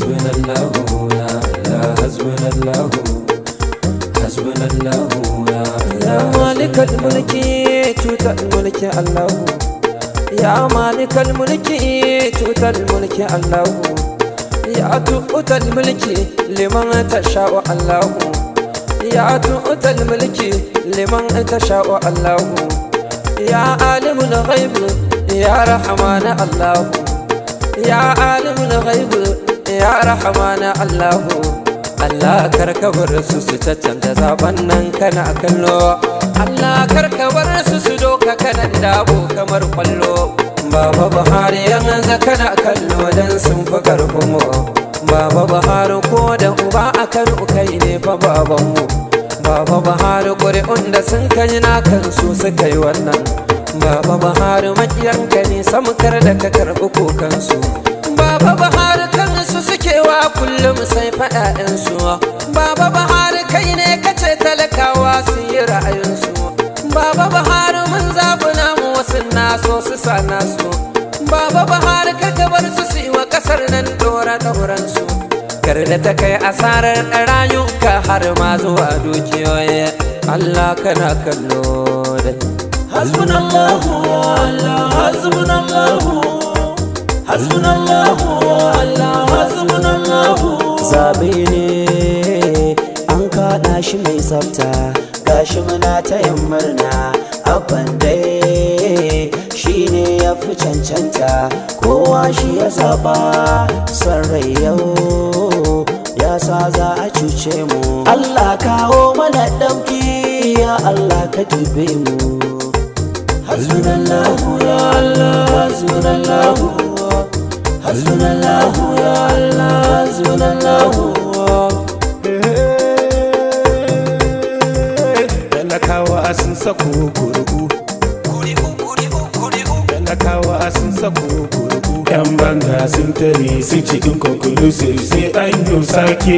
hasbunallahu ya Allah hasbunallahu hasbunallahu ya Allah ya malikal mulki tutal mulki Allah ya malikal mulki tutal mulki Allah ya tutal mulki liman tasha'u Allah ya tutal mulki liman tasha'u Allah ya alimul ghaib ya rahman Allah ya alimul ghaib ya rahman Allah Allah karka bar su caccanta zaban nan kana kallo Allah karka bar su doka kanan dabo kamar kwallo Baba Buhari yanzu kana kallo dan sun fi karfin mu Baba Buhari ko da uba a Kano kai ne fa babanmu Baba Buhari ƙuri'un da sun kai na kansu suka yi wannan Baba Buhari makiyanka ne samkar da ka karɓi kokansu Baba Buhari kansu suke wa kullum sai faɗaɗinsu Baba Buhari kai ne kace talakawa su yi ra'ayinsu Baba Buhari mun zaɓi namu wasu naso su sa nasu Baba Buhari karka bar su yi wa ƙasar nan ɗora-ɗoransu Kar da ta kai asarar rayuka har ma zuwa dukiyoyi Allah kana kallo dai Hasbunallahu Allah hasbunallahu Hasbunallahu Allah hasbunallahu Zabe ne an kaɗa shi mai tsafta gashi muna ta yin murna abban dai shi ne ya fi cancanta kowa shi ya zaba son rai yau ya sa za a cuce mu Allah kawo mana ɗauki ya Allah ka dube mu Hasbunallahu ya Allah hasbunallahu Hasbunallahu ya Allah hasbunallahu Talakawa sun sako gurgu Talakawa sun sako gurgu Yan banga sun tare sun cikin conclusive sai an yi sake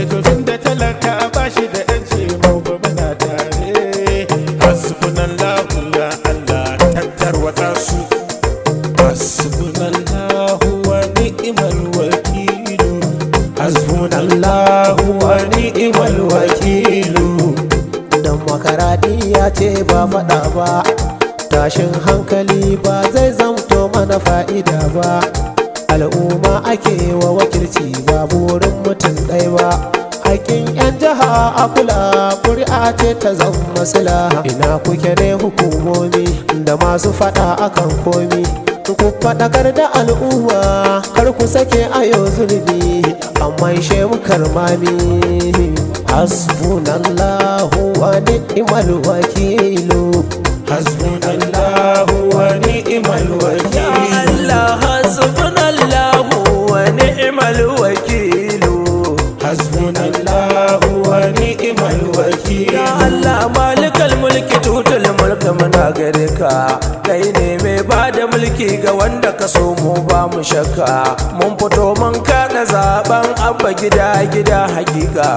tun da talaka ba shi da yanci mu ba muna tare Hasbunallahu ya Allah tattarwata su Hasbunallahu wa ni'mal wakilu Hasbunallahu wa ni'mal wakilu Demokaradiyya ce ba faɗa ba tashin hankali ba zai zamto mana fa'ida ba al'umma ake wa wakilci ba burin mutum ɗai ba haƙƙin 'yan jiha a kula ƙuri'a ce ta zama maslaha ina kuke ne hukumomi da masu faɗa akan komi ku faɗakar da al'umma kar ku sake ayo zulmi amma ishe mu karmami Hasbunallahu wa ni'mal wakilu Hasbunallahu wa ni'mal wakilu Allah hasbunallahu wa ni'mal wakilu Hasbunallahu wa ni'mal wakilu Ya Allah malikal mulki tutul mulka muna gare ka kai ne mai bada mulki ga wanda ka so mu ba mu shakka mun fito mun kada zaben abba gida gida hakika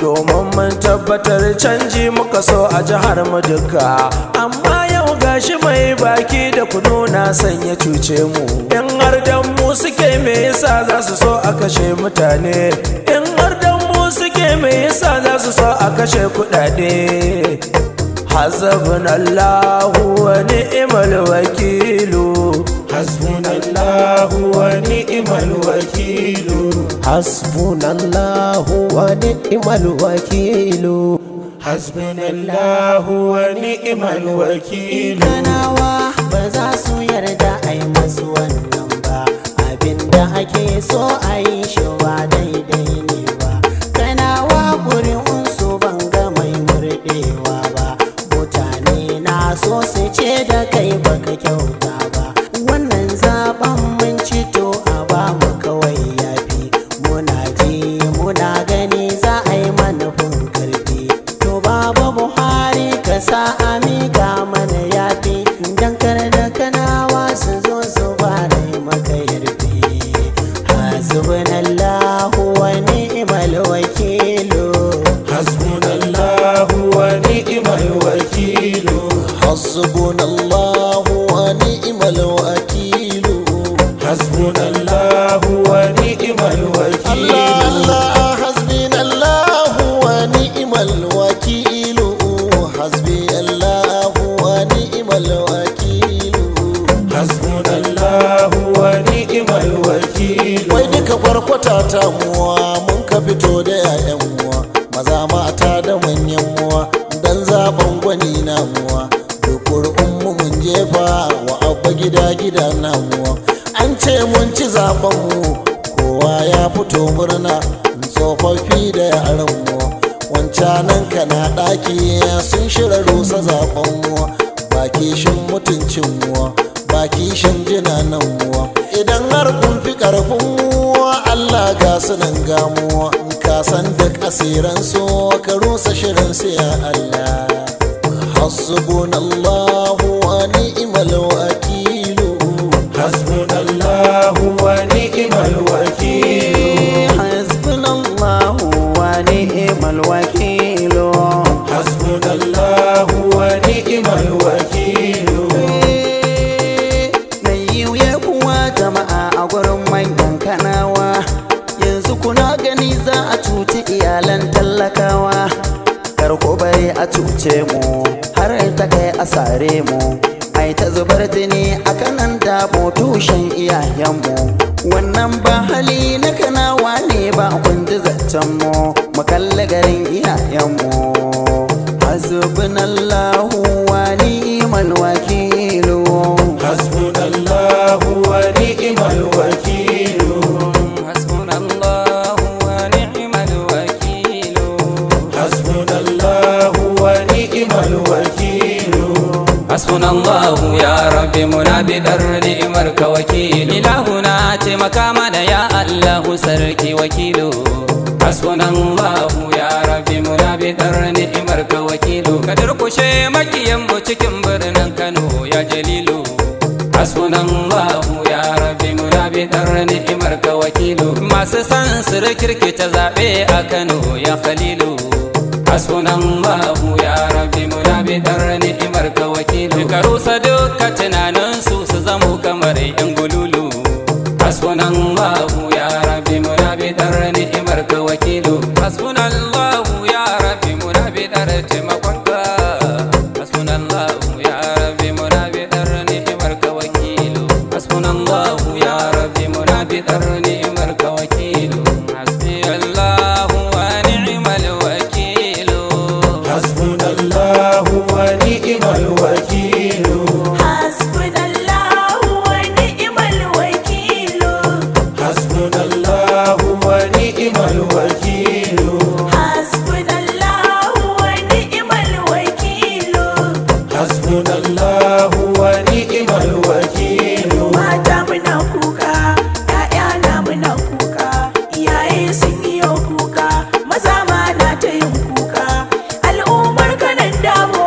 domin mun tabbatar canji muka so a jihar mu duka amma yau gashi mai baki da kunu na sanya cuce mu in har dan mu suke me yasa za su so a kashe mutane in har dan mu suke me yasa za su so a kashe kudade Hasbunallahu wa ni'mal wakilu Hasbunallahu wa ni'mal wakilu Hasbunallahu wa ni'mal wakilu Hasbunallahu wa ni'mal wakilu Kanawa ba za su yarda a yi masu wannan ba abinda ake so a yi shi ba daidai ne ba Kanawa ƙuri'un su ban ga mai murɗewa ba mutane na so su ce da kai baka kyauta ba wannan zaben mun ci to a ba mu kawai yafi muna ji muna gani za a yi manufin karfi to baba Buhari ka sa a miƙa mana yafi dan kar da Kanawa su zo su fara maka yarfi Hasbunallahu wa ni'mal wakilu Hasbunallahu wa ni'mal wakilu Hasbunallahu wa ni'mal hasbunallahu wa ni'mal wakil. wai duka kwarkwata ta muwa mun ka fito da 'ya'yan muwa maza mata da manyan muwa dan zaben gwani na muwa duk ƙuri'un mu mun jefa wa abba gida gida na muwa an ce mun ci zaben mu kowa ya fito murna tsofaffi da yaran mu wancanan ka na ɗaki sun shirya rusa zaben mu baki shin mutuncin mu baki shin jinanan mu idan har kun fi karfin mu Allah ga su nan gamu in ka san duk asiran su ka rusa shirin su ya Allah hasbunallahu wa ni'mal wakilu hasbunallahu wa ni'mal wakil. hasbunallahu wa ni'mal wakil. hasbunallahu wa ni'mal wakil. mai yiwuye kuwa jama'a a gurin manyan kanawa yanzu kuna gani za a cuci iyalan tallakawa kar ku bari a cuce mu har ta kai a sare mu ai ta zubar jini a kanan dabo tushen iyayenmu wannan ba hali na kanawa ne ba kun ji zancen mu mu kalli garin iyayenmu hasbunallahu wa ni'mal wakilu hasbunallahu wa ni'mal wakil. hasbunallahu wa ni'mal wakil. hasbunallahu wa ni'mal wakil. hasbunallahu ya rabbi muna bidar ni'imarka wakilu ilahuna taimaka mana ya allahu sarki wakilu hasbunallahu ya rabbi muna bidar ni'imarka wakilu ka durkushe makiyan mu cikin birnin kano ya jalilu hasbunallahu ya rabbi muna bidar ni'imarka wakilu masu san su rikirkita zaɓe a kano ya khalilu hasbunallahu ya rabbi muna bidar ni'imarka wakilu ka rusa duka tunaninsu su zamo kamar yan gululu hasbunallahu ya rabbi muna bidar ni'imarka wakilu hasbunallahu ya rabbi muna bidar taimakonka hasbunallahu ya rabbi muna bidar ni'imarka wakilu hasbunallahu ya rabbi muna bidar ni'imarka wakilu hasbiyallahu wa ni'mal wakil hasbunallahu wa ni'mal wakil. hasbunallahu wa ni'mal wakil. hasbunallahu wa ni'mal wakil. hasbunallahu wa ni'mal wakil. hasbunallahu wa ni'mal wakil. mata muna kuka, 'ya'ya na muna kuka, iyaye sun yi kuka, maza ma na ta yin kuka, al'ummar kanan damo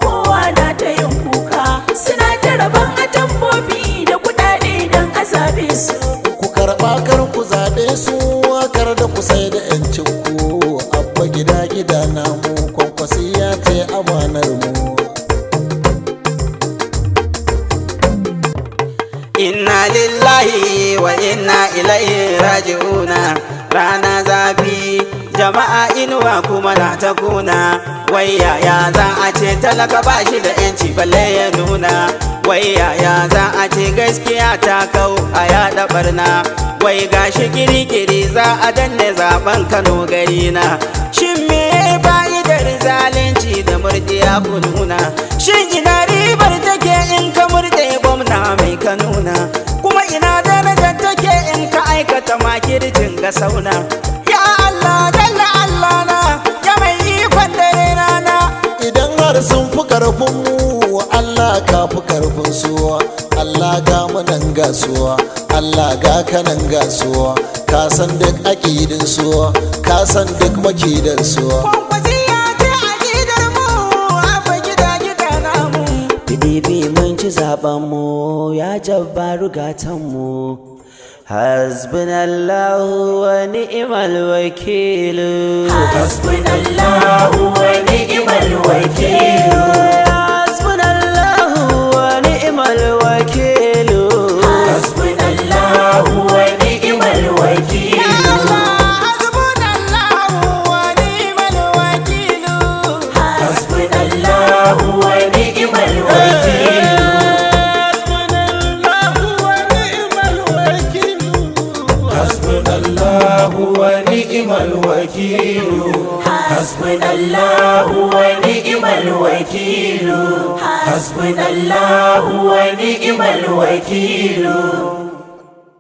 kowa na ta yin kuka, suna ta rabon atambobi da kuɗaɗe don a zaɓe su. ku karɓa kar ku zaɓe su kar da ku sai da 'yancin ku abba gida gida namu kwankwasi ya ce amanar mu inna lillahi wa inna ilaihi raji'una rana zafi jama'a inuwa kuma na ta kuna wai yaya za a ce talaka ba shi da yanci balle ya nuna wai yaya za a ce gaskiya ta kau a yaɗa barna wai gashi kirikiri za a danne zaben kano gari na shin me fa'idar zalunci da murdiya ku nuna shin ina ribar take in ka murde gwamna mai ka nuna kuma ina darajar take in ka aikata makircin ga sauna ya Allah dalla Allah na ya mai ikon dare rana idan har sun fi karfin mu Allah ka fi karfin su Allah ga mu nan gasuwa Allah ga ka nan gasuwa ka san duk aƙidin su ka san duk makidan su kwankwasiya ce aƙidar mu abba gida gida namu PDP mun ci zaben mu ya jabbaru gatan mu hasbunallahu wa ni'mal wakil hasbunallahu wa ni'mal wakil. hasbunallahu wa ni'mal wakil hasbunallahu wa ni'mal wakil. hasbunallahu wa ni'mal wakil. الوكيل حسبنا الله ونعم الوكيل حسبنا الله ونعم الوكيل